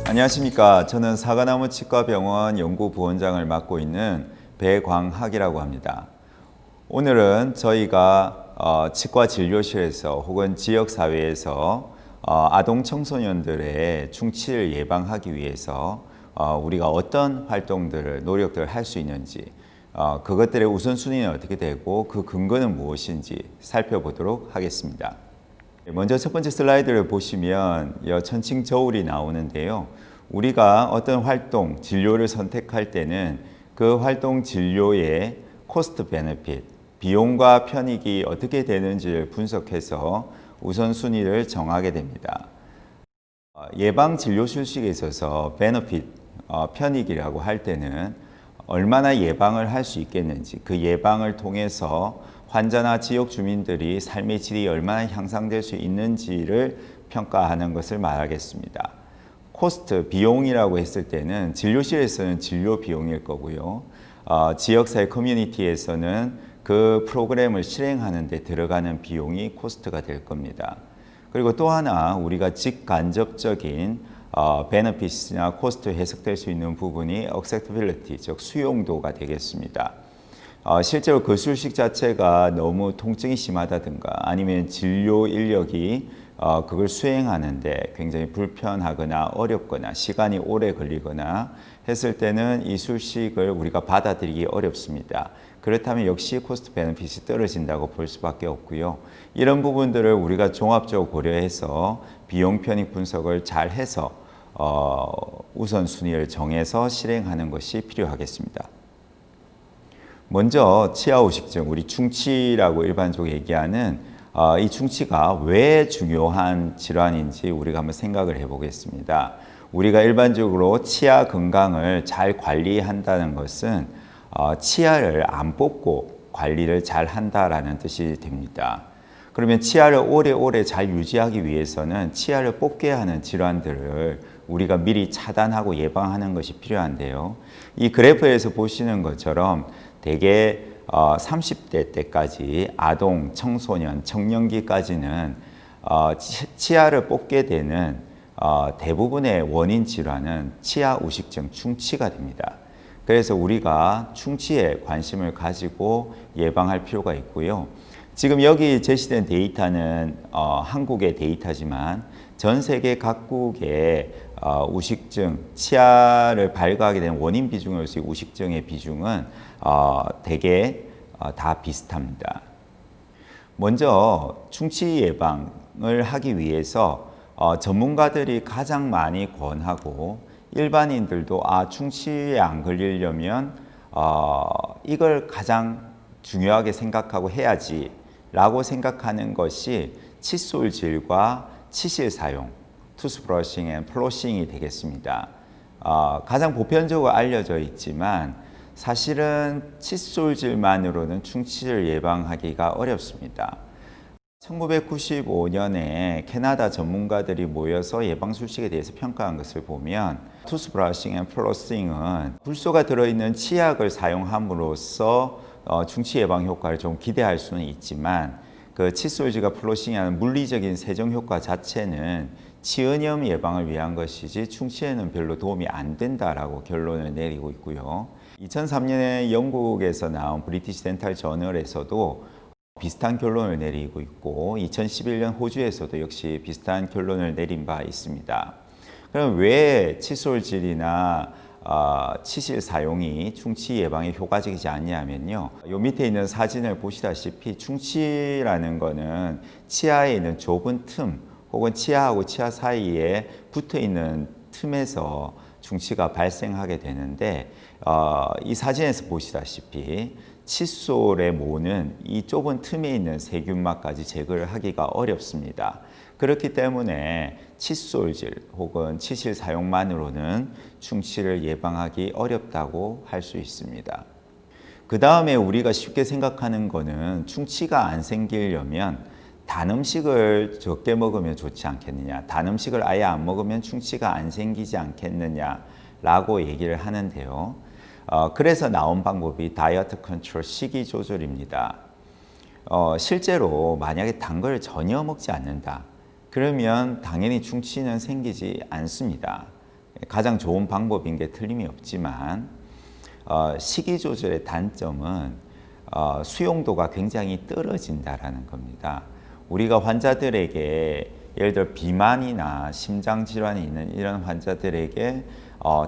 안녕하십니까. 저는 사과나무치과병원 연구부원장을 맡고 있는 배광학이라고 합니다. 오늘은 저희가 치과 진료실에서 혹은 지역사회에서 아동 청소년들의 충치를 예방하기 위해서 우리가 어떤 활동들을, 노력들을 할 수 있는지, 그것들의 우선순위는 어떻게 되고 그 근거는 무엇인지 살펴보도록 하겠습니다. 먼저 첫 번째 슬라이드를 보시면 천칭 저울이 나오는데요. 우리가 어떤 활동, 진료를 선택할 때는 그 활동 진료의 코스트 베네핏, 비용과 편익이 어떻게 되는지를 분석해서 우선순위를 정하게 됩니다. 예방 진료 실식에 있어서 베네핏, 편익이라고 할 때는 얼마나 예방을 할 수 있겠는지, 그 예방을 통해서 환자나 지역 주민들이 삶의 질이 얼마나 향상될 수 있는지를 평가하는 것을 말하겠습니다. 코스트, 비용이라고 했을 때는 진료실에서는 진료 비용일 거고요. 지역사회 커뮤니티에서는 그 프로그램을 실행하는 데 들어가는 비용이 코스트가 될 겁니다. 그리고 또 하나 우리가 직간접적인 베네핏이나 코스트 해석될 수 있는 부분이 acceptability, 즉 수용도가 되겠습니다. 실제로 그 술식 자체가 너무 통증이 심하다든가 아니면 진료 인력이 그걸 수행하는데 굉장히 불편하거나 어렵거나 시간이 오래 걸리거나 했을 때는 이 술식을 우리가 받아들이기 어렵습니다. 그렇다면 역시 코스트 베네핏이 떨어진다고 볼 수밖에 없고요. 이런 부분들을 우리가 종합적으로 고려해서 비용 편익 분석을 잘 해서 우선순위를 정해서 실행하는 것이 필요하겠습니다. 먼저 치아후식증, 우리 충치라고 일반적으로 얘기하는 이 충치가 왜 중요한 질환인지 우리가 한번 생각을 해보겠습니다. 우리가 일반적으로 치아 건강을 잘 관리한다는 것은 치아를 안 뽑고 관리를 잘 한다라는 뜻이 됩니다. 그러면 치아를 오래오래 잘 유지하기 위해서는 치아를 뽑게 하는 질환들을 우리가 미리 차단하고 예방하는 것이 필요한데요. 이 그래프에서 보시는 것처럼 대개 30대 때까지 아동, 청소년, 청년기까지는 치아를 뽑게 되는 대부분의 원인 질환은 치아 우식증, 충치가 됩니다. 그래서 우리가 충치에 관심을 가지고 예방할 필요가 있고요. 지금 여기 제시된 데이터는 한국의 데이터지만 전 세계 각국의 우식증, 치아를 발과하게 되는 원인 비중으로서의 우식증의 비중은 대개 다 비슷합니다. 먼저 충치 예방을 하기 위해서 전문가들이 가장 많이 권하고 일반인들도 충치에 안 걸리려면 이걸 가장 중요하게 생각하고 해야지 라고 생각하는 것이 칫솔질과 치실 사용, 투스브러싱 앤 플로싱이 되겠습니다. 가장 보편적으로 알려져 있지만 사실은 칫솔질만으로는 충치를 예방하기가 어렵습니다. 1995년에 캐나다 전문가들이 모여서 예방술식에 대해서 평가한 것을 보면 투스브러싱 앤 플로싱은 굴소가 들어있는 치약을 사용함으로써 충치 예방 효과를 좀 기대할 수는 있지만 그 칫솔질과 플로싱이라는 물리적인 세정 효과 자체는 치은염 예방을 위한 것이지 충치에는 별로 도움이 안 된다라고 결론을 내리고 있고요. 2003년에 영국에서 나온 브리티시 덴탈 저널에서도 비슷한 결론을 내리고 있고 2011년 호주에서도 역시 비슷한 결론을 내린 바 있습니다. 그럼 왜 칫솔질이나 치실 사용이 충치 예방에 효과적이지 않냐면요. 요 밑에 있는 사진을 보시다시피 충치라는 거는 치아에 있는 좁은 틈 혹은 치아하고 치아 사이에 붙어 있는 틈에서 충치가 발생하게 되는데 이 사진에서 보시다시피 칫솔의 모는 이 좁은 틈에 있는 세균막까지 제거를 하기가 어렵습니다. 그렇기 때문에 칫솔질 혹은 치실 사용만으로는 충치를 예방하기 어렵다고 할 수 있습니다. 그 다음에 우리가 쉽게 생각하는 거는 충치가 안 생기려면 단 음식을 적게 먹으면 좋지 않겠느냐, 단 음식을 아예 안 먹으면 충치가 안 생기지 않겠느냐 라고 얘기를 하는데요. 그래서 나온 방법이 다이어트 컨트롤, 식이 조절입니다. 실제로 만약에 단 걸 전혀 먹지 않는다, 그러면 당연히 충치는 생기지 않습니다. 가장 좋은 방법인 게 틀림이 없지만 식이 조절의 단점은 수용도가 굉장히 떨어진다라는 겁니다. 우리가 환자들에게 예를 들어 비만이나 심장 질환이 있는 이런 환자들에게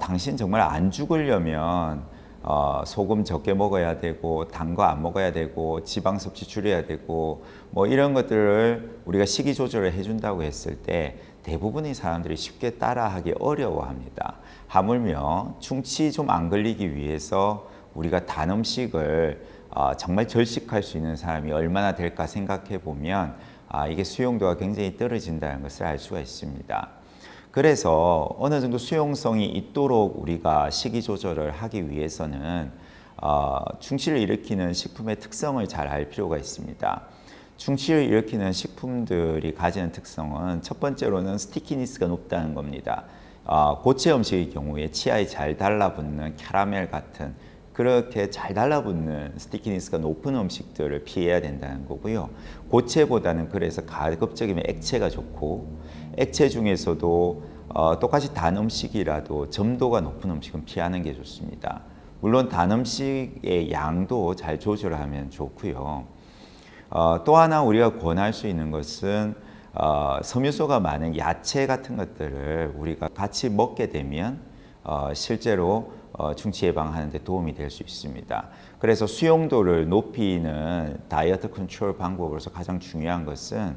당신 정말 안 죽으려면 소금 적게 먹어야 되고 단 거 안 먹어야 되고 지방 섭취 줄여야 되고 뭐 이런 것들을 우리가 식이 조절을 해준다고 했을 때 대부분의 사람들이 쉽게 따라하기 어려워합니다. 하물며 충치 좀 안 걸리기 위해서 우리가 단 음식을 정말 절식할 수 있는 사람이 얼마나 될까 생각해 보면 이게 수용도가 굉장히 떨어진다는 것을 알 수가 있습니다. 그래서 어느 정도 수용성이 있도록 우리가 식이 조절을 하기 위해서는 충치를 일으키는 식품의 특성을 잘 알 필요가 있습니다. 충치를 일으키는 식품들이 가지는 특성은 첫 번째로는 스티키니스가 높다는 겁니다. 고체 음식의 경우에 치아에 잘 달라붙는 캐러멜 같은 그렇게 잘 달라붙는 스티키니스가 높은 음식들을 피해야 된다는 거고요. 고체보다는 그래서 가급적이면 액체가 좋고 액체 중에서도 똑같이 단 음식이라도 점도가 높은 음식은 피하는 게 좋습니다. 물론 단 음식의 양도 잘 조절하면 좋고요. 또 하나 우리가 권할 수 있는 것은 섬유소가 많은 야채 같은 것들을 우리가 같이 먹게 되면 실제로 충치 예방하는 데 도움이 될 수 있습니다. 그래서 수용도를 높이는 다이어트 컨트롤 방법으로서 가장 중요한 것은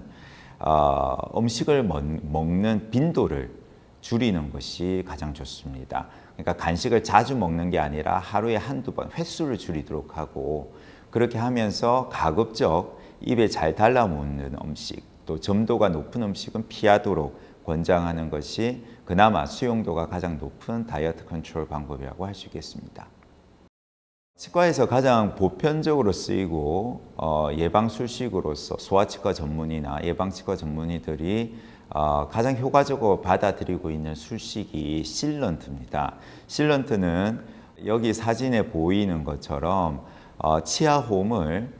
음식을 먹는 빈도를 줄이는 것이 가장 좋습니다. 그러니까 간식을 자주 먹는 게 아니라 하루에 한두 번 횟수를 줄이도록 하고 그렇게 하면서 가급적 입에 잘 달라붙는 음식 또 점도가 높은 음식은 피하도록 권장하는 것이 그나마 수용도가 가장 높은 다이어트 컨트롤 방법이라고 할 수 있겠습니다. 치과에서 가장 보편적으로 쓰이고 예방술식으로서 소아치과 전문의나 예방치과 전문의들이 가장 효과적으로 받아들이고 있는 술식이 실런트입니다. 실런트는 여기 사진에 보이는 것처럼 치아홈을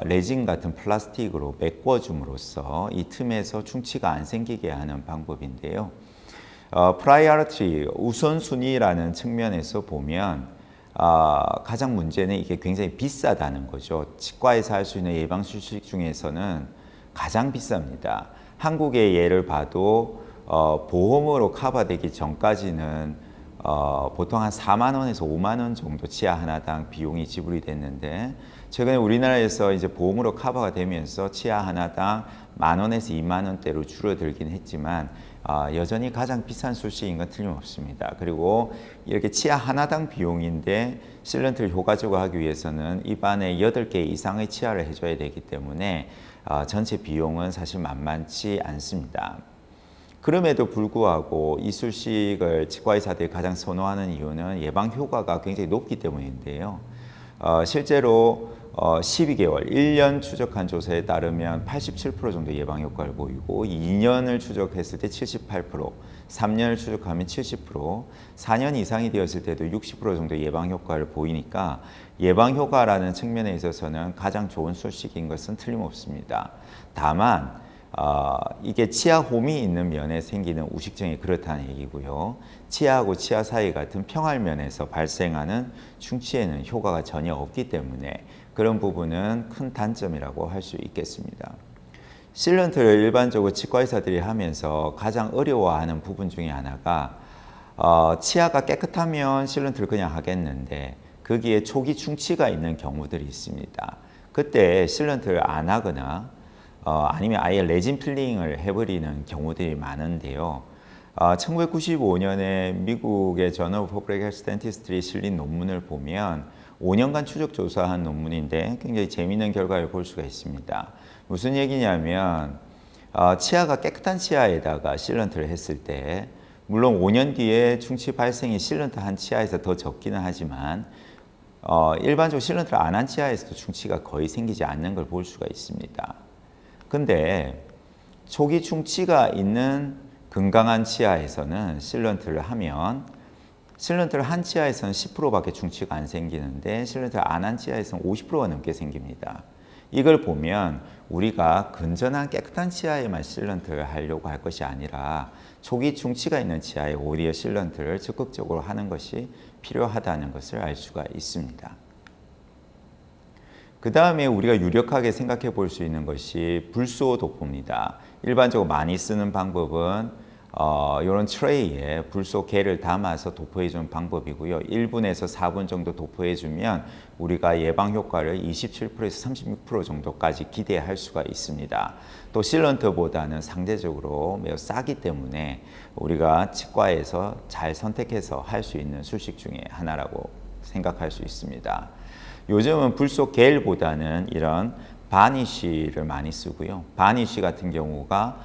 레진 같은 플라스틱으로 메꿔줌으로써 이 틈에서 충치가 안 생기게 하는 방법인데요. 프라이어리티, 우선순위라는 측면에서 보면 가장 문제는 이게 굉장히 비싸다는 거죠. 치과에서 할 수 있는 예방술식 중에서는 가장 비쌉니다. 한국의 예를 봐도 보험으로 커버되기 전까지는 보통 한 4만 원에서 5만 원 정도 치아 하나당 비용이 지불이 됐는데 최근에 우리나라에서 이제 보험으로 커버가 되면서 치아 하나당 1만 원에서 2만 원대로 줄어들긴 했지만 여전히 가장 비싼 술식인 건 틀림없습니다. 그리고 이렇게 치아 하나당 비용인데 실런트를 효과적으로 하기 위해서는 입안에 8개 이상의 치아를 해줘야 되기 때문에 전체 비용은 사실 만만치 않습니다. 그럼에도 불구하고 이 술식을 치과 의사들이 가장 선호하는 이유는 예방 효과가 굉장히 높기 때문인데요. 실제로 12개월, 1년 추적한 조사에 따르면 87% 정도 예방 효과를 보이고 2년을 추적했을 때 78%, 3년을 추적하면 70%, 4년 이상이 되었을 때도 60% 정도 예방 효과를 보이니까 예방 효과라는 측면에 있어서는 가장 좋은 술식인 것은 틀림없습니다. 다만 이게 치아홈이 있는 면에 생기는 우식증이 그렇다는 얘기고요. 치아하고 치아 사이 같은 평활면에서 발생하는 충치에는 효과가 전혀 없기 때문에 그런 부분은 큰 단점이라고 할 수 있겠습니다. 실런트를 일반적으로 치과 의사들이 하면서 가장 어려워하는 부분 중에 하나가 치아가 깨끗하면 실런트를 그냥 하겠는데 거기에 초기 충치가 있는 경우들이 있습니다. 그때 실런트를 안 하거나 아니면 아예 레진 필링을 해버리는 경우들이 많은데요. 1995년에 미국의 저널 오브 퍼블릭 헬스 덴티스트리 실린 논문을 보면 5년간 추적 조사한 논문인데 굉장히 재미있는 결과를 볼 수가 있습니다. 무슨 얘기냐면 치아가 깨끗한 치아에다가 실런트를 했을 때 물론 5년 뒤에 충치 발생이 실런트 한 치아에서 더 적기는 하지만 일반적으로 실런트를 안 한 치아에서도 충치가 거의 생기지 않는 걸 볼 수가 있습니다. 근데 초기 충치가 있는 건강한 치아에서는 실런트를 하면 실런트를 한 치아에서는 10%밖에 충치가 안 생기는데 실런트를 안 한 치아에서는 50%가 넘게 생깁니다. 이걸 보면 우리가 건전한 깨끗한 치아에만 실런트를 하려고 할 것이 아니라 초기 충치가 있는 치아에 오히려 실런트를 적극적으로 하는 것이 필요하다는 것을 알 수가 있습니다. 그 다음에 우리가 유력하게 생각해 볼 수 있는 것이 불소 도포입니다. 일반적으로 많이 쓰는 방법은 이런 트레이에 불소 개를 담아서 도포해 주는 방법이고요. 1분에서 4분 정도 도포해 주면 우리가 예방 효과를 27%에서 36% 정도까지 기대할 수가 있습니다. 또 실런트보다는 상대적으로 매우 싸기 때문에 우리가 치과에서 잘 선택해서 할 수 있는 수식 중에 하나라고 생각할 수 있습니다. 요즘은 불소 겔보다는 이런 바니쉬를 많이 쓰고요. 바니쉬 같은 경우가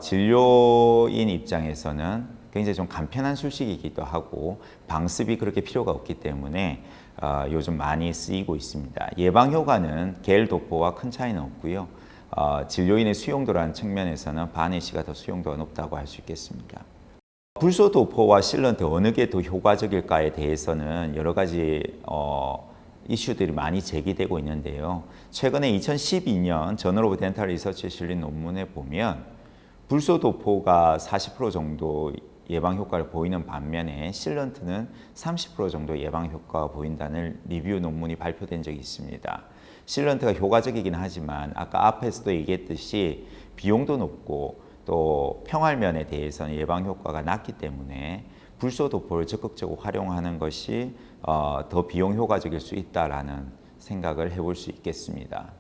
진료인 입장에서는 굉장히 좀 간편한 술식이기도 하고 방습이 그렇게 필요가 없기 때문에 요즘 많이 쓰이고 있습니다. 예방 효과는 겔 도포와 큰 차이는 없고요. 진료인의 수용도라는 측면에서는 바니쉬가 더 수용도가 높다고 할 수 있겠습니다. 불소 도포와 실런트 어느 게 더 효과적일까에 대해서는 여러 가지 이슈들이 많이 제기되고 있는데요. 최근에 2012년 저널 오브 덴탈 리서치에 실린 논문에 보면 불소 도포가 40% 정도 예방 효과를 보이는 반면에 실런트는 30% 정도 예방 효과가 보인다는 리뷰 논문이 발표된 적이 있습니다. 실런트가 효과적이긴 하지만 아까 앞에서도 얘기했듯이 비용도 높고 또 평활면에 대해서는 예방 효과가 낮기 때문에 불소 도포를 적극적으로 활용하는 것이 더 비용 효과적일 수 있다라는 생각을 해볼 수 있겠습니다.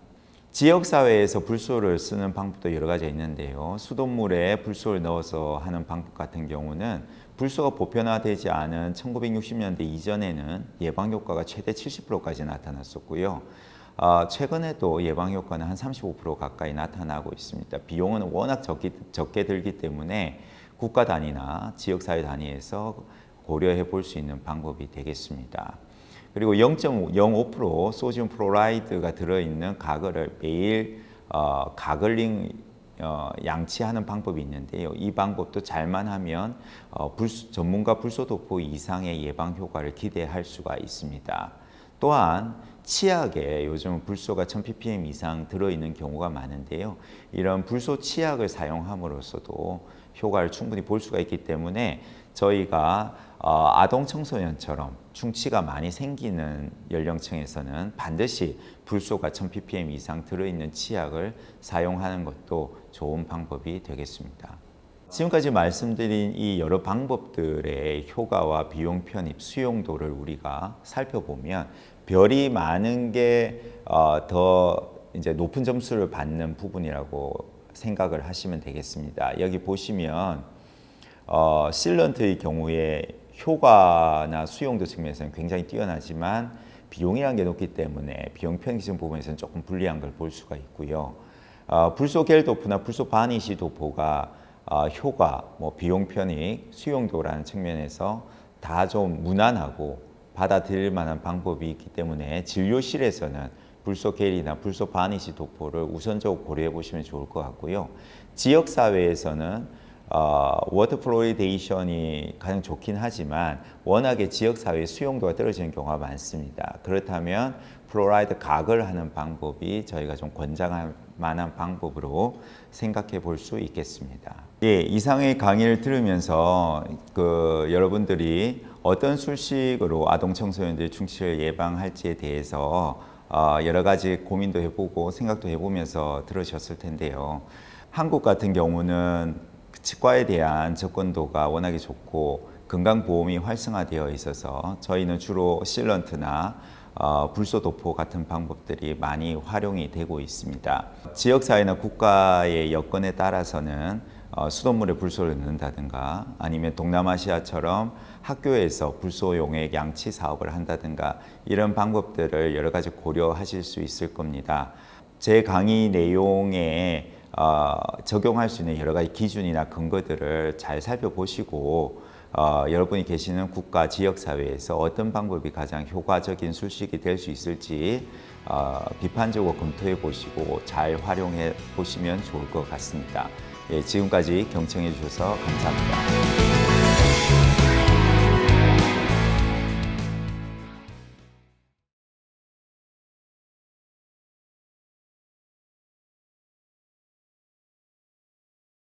지역사회에서 불소를 쓰는 방법도 여러 가지가 있는데요. 수돗물에 불소를 넣어서 하는 방법 같은 경우는 불소가 보편화되지 않은 1960년대 이전에는 예방 효과가 최대 70%까지 나타났었고요. 최근에도 예방 효과는 한 35% 가까이 나타나고 있습니다. 비용은 워낙 적게 들기 때문에 국가 단위나 지역사회 단위에서 고려해 볼 수 있는 방법이 되겠습니다. 그리고 0.05% 소듐 플로라이드가 들어있는 가글을 매일 가글링 양치하는 방법이 있는데요. 이 방법도 잘만 하면 전문가 불소 도포 이상의 예방 효과를 기대할 수가 있습니다. 또한 치약에 요즘 불소가 1000ppm 이상 들어있는 경우가 많은데요. 이런 불소 치약을 사용함으로써도 효과를 충분히 볼 수가 있기 때문에 저희가 아동 청소년처럼 충치가 많이 생기는 연령층에서는 반드시 불소가 1000ppm 이상 들어있는 치약을 사용하는 것도 좋은 방법이 되겠습니다. 지금까지 말씀드린 이 여러 방법들의 효과와 비용 편입, 수용도를 우리가 살펴보면 별이 많은 게 더 이제 높은 점수를 받는 부분이라고 생각을 하시면 되겠습니다. 여기 보시면 실런트의 경우에 효과나 수용도 측면에서는 굉장히 뛰어나지만 비용이라는 게 높기 때문에 비용 편익성 부분에서는 조금 불리한 걸 볼 수가 있고요. 불소 겔 도포나 불소 바니쉬 도포가 효과, 비용 편익, 수용도라는 측면에서 다 좀 무난하고 받아들일 만한 방법이 있기 때문에 진료실에서는 불소 겔이나 불소 바니쉬 도포를 우선적으로 고려해 보시면 좋을 것 같고요. 지역사회에서는 워터 플로리데이션이 가장 좋긴 하지만 워낙에 지역사회 수용도가 떨어지는 경우가 많습니다. 그렇다면 플로라이드 각을 하는 방법이 저희가 좀 권장할 만한 방법으로 생각해 볼 수 있겠습니다. 예, 이상의 강의를 들으면서 여러분들이 어떤 술식으로 아동 청소년들의 충치를 예방할지에 대해서 여러 가지 고민도 해보고 생각도 해보면서 들으셨을 텐데요. 한국 같은 경우는 치과에 대한 접근도가 워낙에 좋고 건강보험이 활성화되어 있어서 저희는 주로 실런트나 불소 도포 같은 방법들이 많이 활용이 되고 있습니다. 지역사회나 국가의 여건에 따라서는 수돗물에 불소를 넣는다든가 아니면 동남아시아처럼 학교에서 불소용의 양치 사업을 한다든가 이런 방법들을 여러 가지 고려하실 수 있을 겁니다. 제 강의 내용에 적용할 수 있는 여러 가지 기준이나 근거들을 잘 살펴보시고 여러분이 계시는 국가, 지역사회에서 어떤 방법이 가장 효과적인 술식이 될 수 있을지 비판적으로 검토해 보시고 잘 활용해 보시면 좋을 것 같습니다. 예, 지금까지 경청해 주셔서 감사합니다.